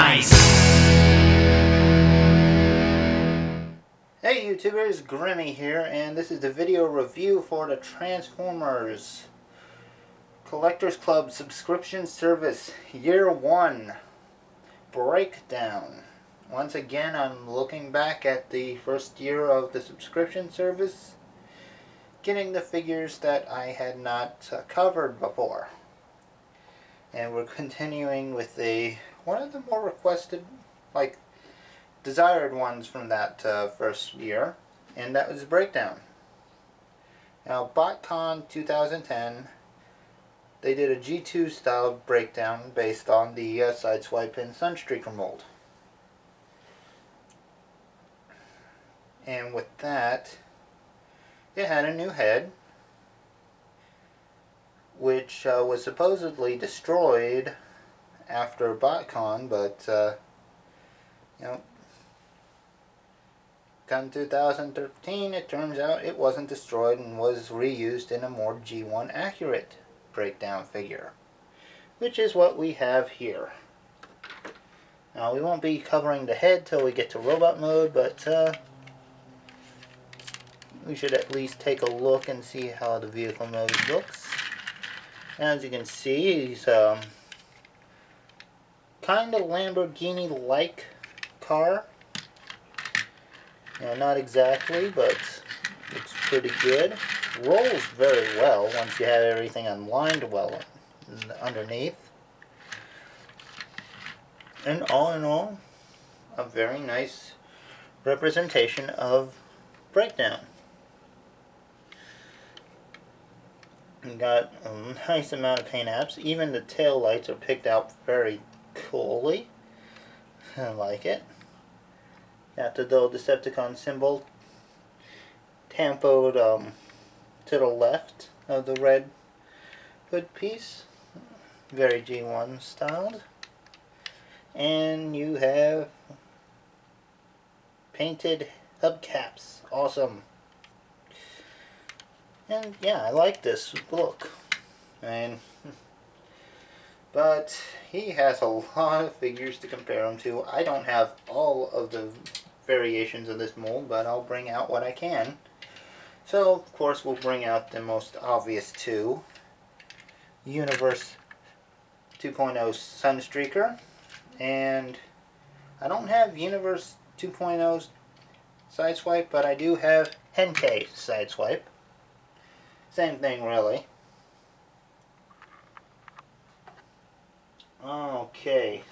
nice. Hey YouTubers, Grimmy here, and this is the video review for the Transformers Collectors Club subscription service Year 1 breakdown. Once again, I'm looking back at the first year of the subscription service, getting the figures that I had not covered before. And we're continuing with one of the more requested, desired ones from that first year, and that was the breakdown. Now, BotCon 2010, they did a G2 style breakdown based on the Sideswipe and Sunstreaker mold. And with that, it had a new head, which was supposedly destroyed after BotCon, but come 2013, it turns out it wasn't destroyed and was reused in a more G1 accurate breakdown figure, which is what we have here. Now, we won't be covering the head till we get to robot mode, but we should at least take a look and see how the vehicle mode looks. As you can see, he's kind of Lamborghini-like car. Not exactly, but looks pretty good. Rolls very well once you have everything unlined well underneath. And all in all, a very nice representation of breakdown. You got a nice amount of paint apps. Even the tail lights are picked out very coolly. I like it. Got the little Decepticon symbol tampoed to the left of the red hood piece. Very G1 styled. And you have painted hubcaps. Awesome. And yeah, I like this look. But he has a lot of figures to compare him to. I don't have all of the variations of this mold, but I'll bring out what I can. So, of course, we'll bring out the most obvious two. Universe 2.0 Sunstreaker. And I don't have Universe 2.0 Sideswipe, but I do have Henkei Sideswipe. Same thing, really. Okay.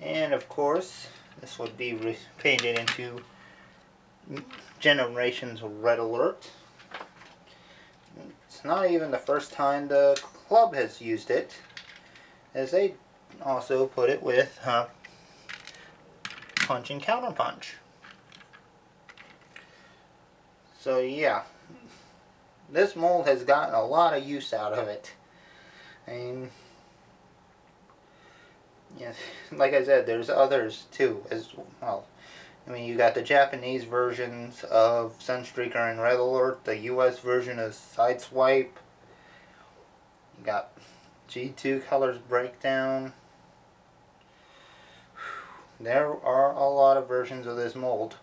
And, of course, this would be painted into Generations Red Alert. It's not even the first time the club has used it, as they also put it with Punch and Counterpunch. So yeah, this mold has gotten a lot of use out of it. Yeah, like I said, there's others too as well. You got the Japanese versions of Sunstreaker and Red Alert, the US version of Sideswipe. You got G2 Colors Breakdown. There are a lot of versions of this mold.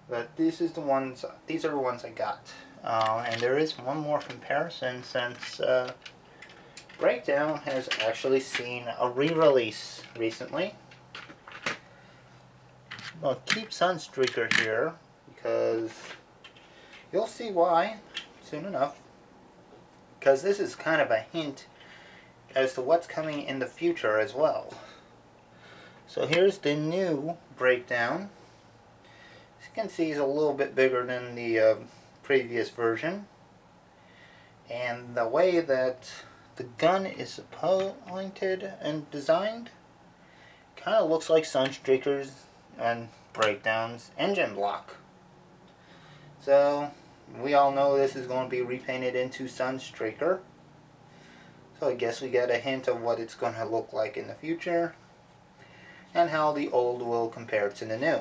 But these are the ones I got. And there is one more comparison, since Breakdown has actually seen a re-release recently. I'll keep Sunstreaker here, because you'll see why soon enough. Because this is kind of a hint as to what's coming in the future as well. So here's the new Breakdown. As you can see, he's a little bit bigger than the previous version. And the way that the gun is pointed and designed kind of looks like Sunstreaker's and Breakdown's engine block. So we all know this is going to be repainted into Sunstreaker. So I guess we get a hint of what it's going to look like in the future, and how the old will compare to the new.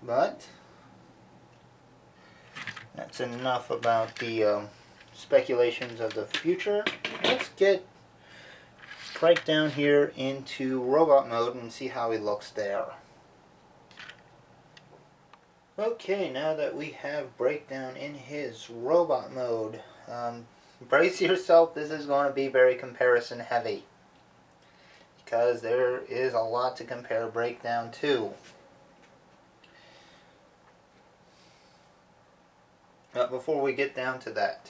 But that's enough about the speculations of the future. Let's get Breakdown here into robot mode and see how he looks there. Okay, now that we have Breakdown in his robot mode, brace yourself, this is going to be very comparison heavy, because there is a lot to compare Breakdown to. But before we get down to that,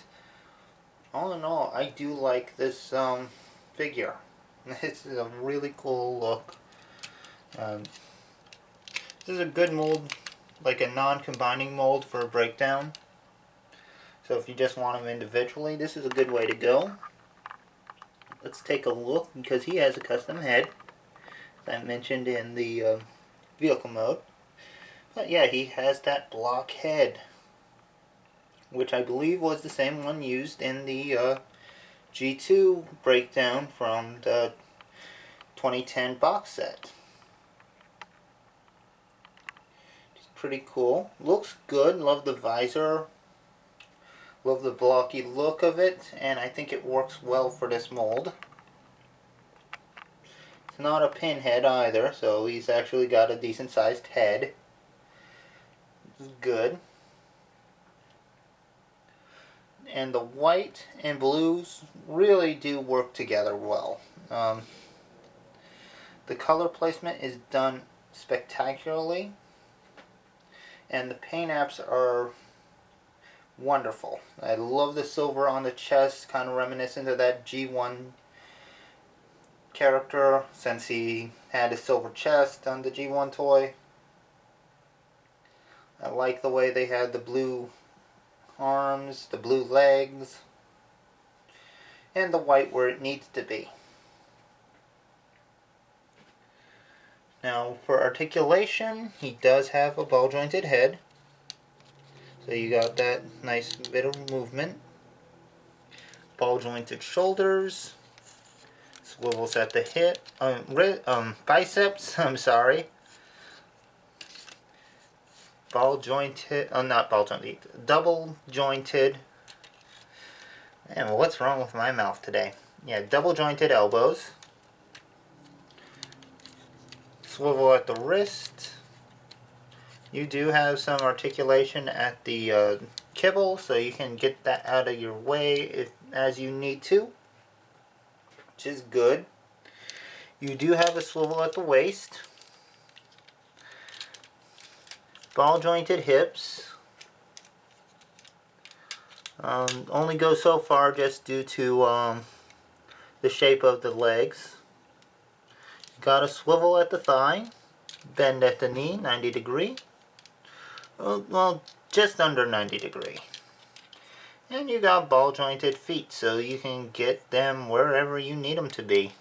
all in all, I do like this figure. This is a really cool look. This is a good mold, like a non-combining mold for a Breakdown. So if you just want them individually, this is a good way to go. Let's take a look, because he has a custom head, as I mentioned in the vehicle mode. But yeah, he has that block head, which I believe was the same one used in the G2 Breakdown from the 2010 box set. It's pretty cool. Looks good. Love the visor. Love the blocky look of it, and I think it works well for this mold. It's not a pinhead either, so he's actually got a decent sized head. This is good. And the white and blues really do work together well. The color placement is done spectacularly, and the paint apps are wonderful. I love the silver on the chest, kind of reminiscent of that G1 character, since he had a silver chest on the G1 toy. I like the way they had the blue arms, the blue legs, and the white where it needs to be. Now for articulation, he does have a ball jointed head, so you got that nice bit of movement. Ball jointed shoulders, swivels at the hip, biceps, I'm sorry. Ball jointed, not ball jointed, double jointed. Man, what's wrong with my mouth today? Yeah, double jointed elbows. Swivel at the wrist. You do have some articulation at the kibble, so you can get that out of your way as you need to, which is good. You do have a swivel at the waist. Ball jointed hips. Only go so far just due to the shape of the legs. Got a swivel at the thigh, bend at the knee, 90 degree. Well, just under 90 degree. And you got ball jointed feet, so you can get them wherever you need them to be.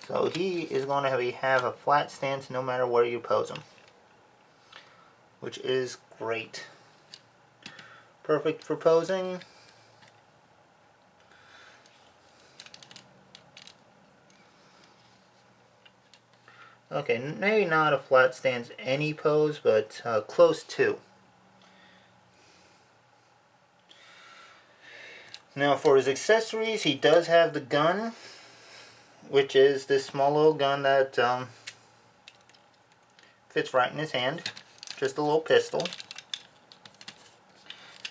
So he is going to have a flat stance no matter where you pose him, which is great. Perfect for posing. Okay, maybe not a flat stance any pose, but close to. Now for his accessories, he does have the gun, which is this small little gun that fits right in his hand. Just a little pistol.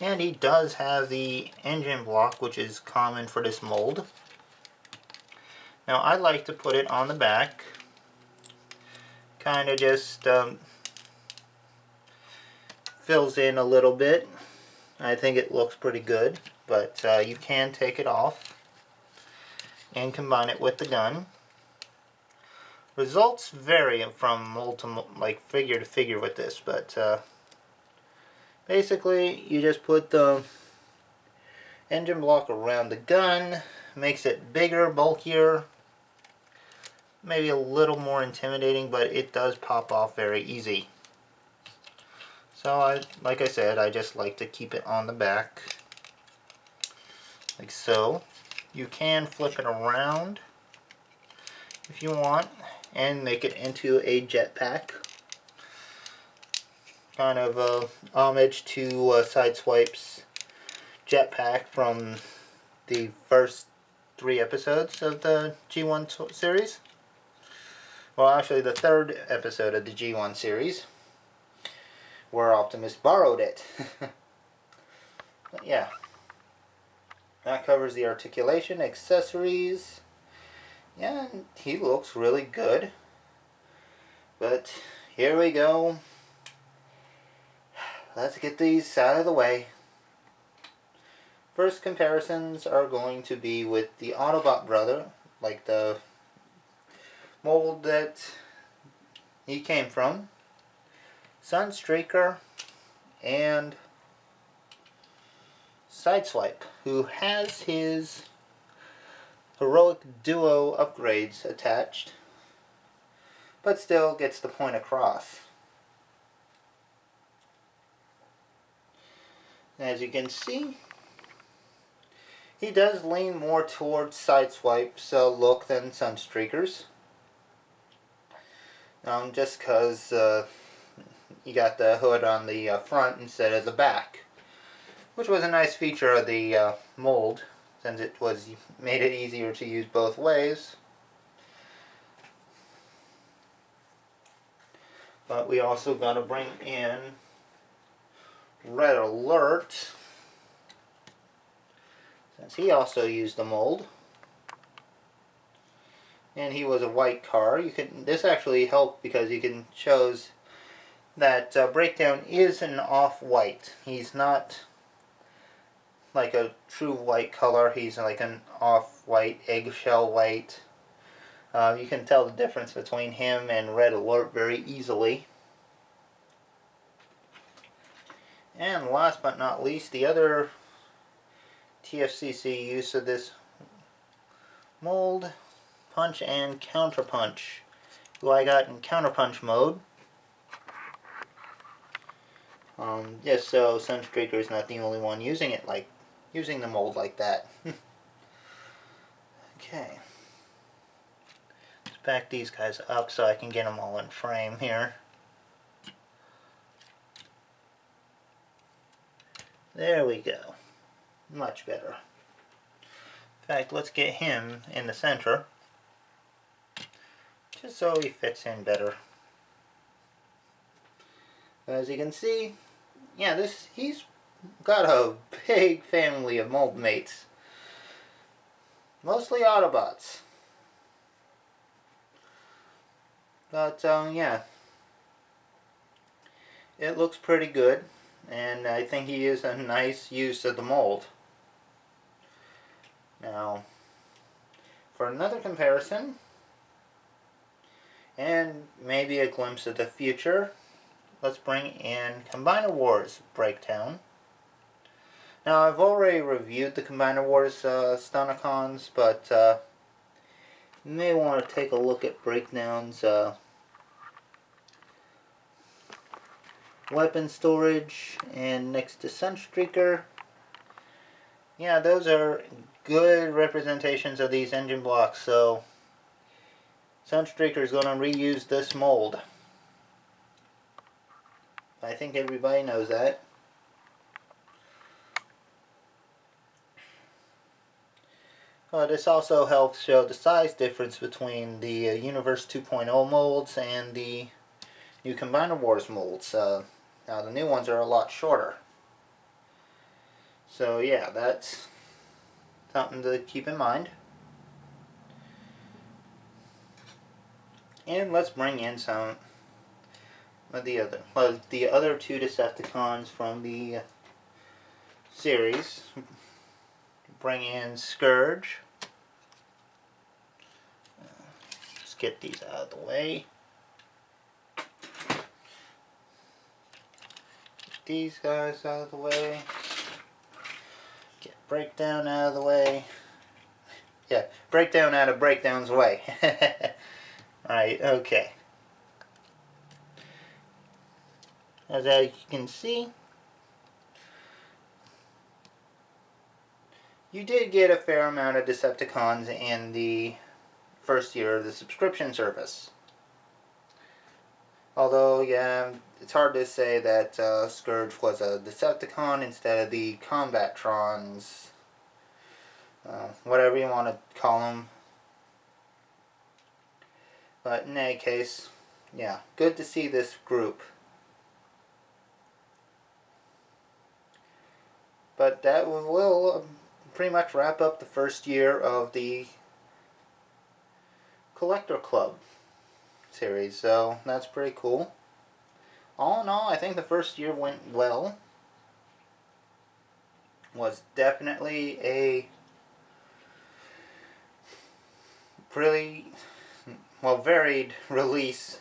And he does have the engine block, which is common for this mold. Now I like to put it on the back. Kind of just fills in a little bit. I think it looks pretty good, but you can take it off and combine it with the gun. Results vary from mold to like figure to figure with this, but basically you just put the engine block around the gun, makes it bigger, bulkier, maybe a little more intimidating, but it does pop off very easy. So like I said, I just like to keep it on the back, like so. You can flip it around if you want and make it into a jetpack. Kind of a homage to Sideswipe's jetpack from the first 3 episodes of the G1 series. Well, actually the 3rd episode of the G1 series, where Optimus borrowed it. But yeah, that covers the articulation, accessories. Yeah, he looks really good. But here we go. Let's get these out of the way. First comparisons are going to be with the Autobot brother, like the mold that he came from, Sunstreaker, and Sideswipe, who has his heroic duo upgrades attached, but still gets the point across. As you can see, he does lean more towards Sideswipe's look than Sunstreaker's. Just because you got the hood on the front instead of the back, which was a nice feature of the mold, since it made it easier to use both ways. But we also got to bring in Red Alert, since he also used the mold, and he was a white car. This actually helped because you can shows that Breakdown is an off-white. He's not like a true white color. He's like an off-white, eggshell white. You can tell the difference between him and Red Alert very easily. And last but not least, the other TFCC use of this mold, Punch and Counterpunch, who I got in Counterpunch mode. Just so Sunstreaker is not the only one using the mold like that. Okay. Let's back these guys up so I can get them all in frame here. There we go. Much better. In fact, let's get him in the center, just so he fits in better. As you can see, yeah, he's got a big family of mold mates. Mostly Autobots. But, yeah. It looks pretty good, and I think he is a nice use of the mold. Now, for another comparison, and maybe a glimpse of the future, let's bring in Combiner Wars Breakdown. Now, I've already reviewed the Combiner Wars Stunticons, but you may want to take a look at Breakdown's weapon storage, and next to Sunstreaker. Yeah, those are good representations of these engine blocks, so Sunstreaker is going to reuse this mold. I think everybody knows that. This also helps show the size difference between the Universe 2.0 molds and the new Combiner Wars molds. Now the new ones are a lot shorter. So yeah, that's something to keep in mind. And let's bring in some of the other two Decepticons from the series. Bring in Scourge. Let's get these out of the way. Get these guys out of the way. Get Breakdown out of the way. Yeah, Breakdown out of Breakdown's way. Right, okay. As you can see, you did get a fair amount of Decepticons in the first year of the subscription service. Although, yeah, it's hard to say that Scourge was a Decepticon instead of the Combatrons whatever you want to call them. But in any case, yeah, good to see this group. But that will pretty much wrap up the first year of the Collector Club series, so that's pretty cool. All in all, I think the first year went well. Was definitely a really varied release,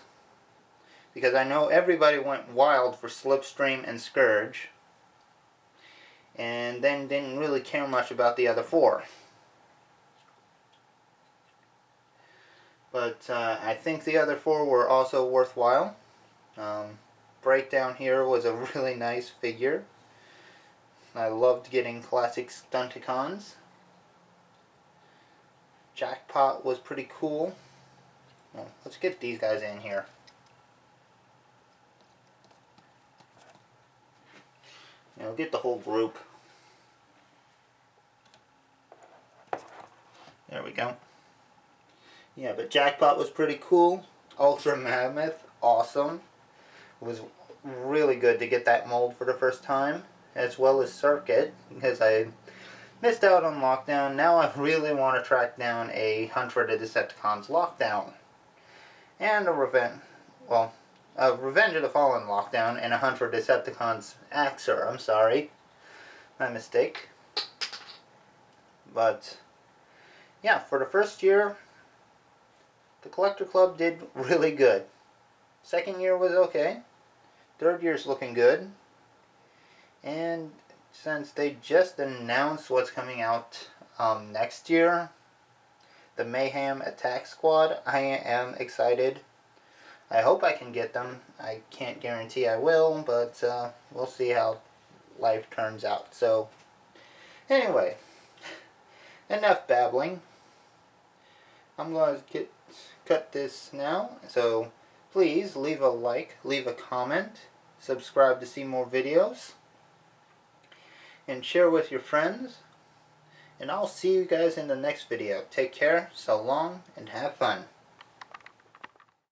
because I know everybody went wild for Slipstream and Scourge, and then didn't really care much about the other four. But I think the other four were also worthwhile. Breakdown here was a really nice figure. I loved getting classic Stunticons. Jackpot was pretty cool. Well, let's get these guys in here. Get the whole group. There we go. Yeah, but Jackpot was pretty cool. Ultra Mammoth, awesome. It was really good to get that mold for the first time, as well as Circuit, because I missed out on Lockdown. Now I really want to track down a Hunt for the Decepticons Lockdown. And a Revenge of the Fallen Lockdown and a Hunt for Decepticons Axer. I'm sorry. My mistake. But, yeah, for the first year, the Collector Club did really good. Second year was okay. Third year's looking good. And since they just announced what's coming out next year, the Mayhem Attack Squad, I am excited. I hope I can get them. I can't guarantee I will, but we'll see how life turns out. So, anyway, enough babbling. I'm going to cut this now. So, please leave a like, leave a comment, subscribe to see more videos, and share with your friends. And I'll see you guys in the next video. Take care, so long, and have fun.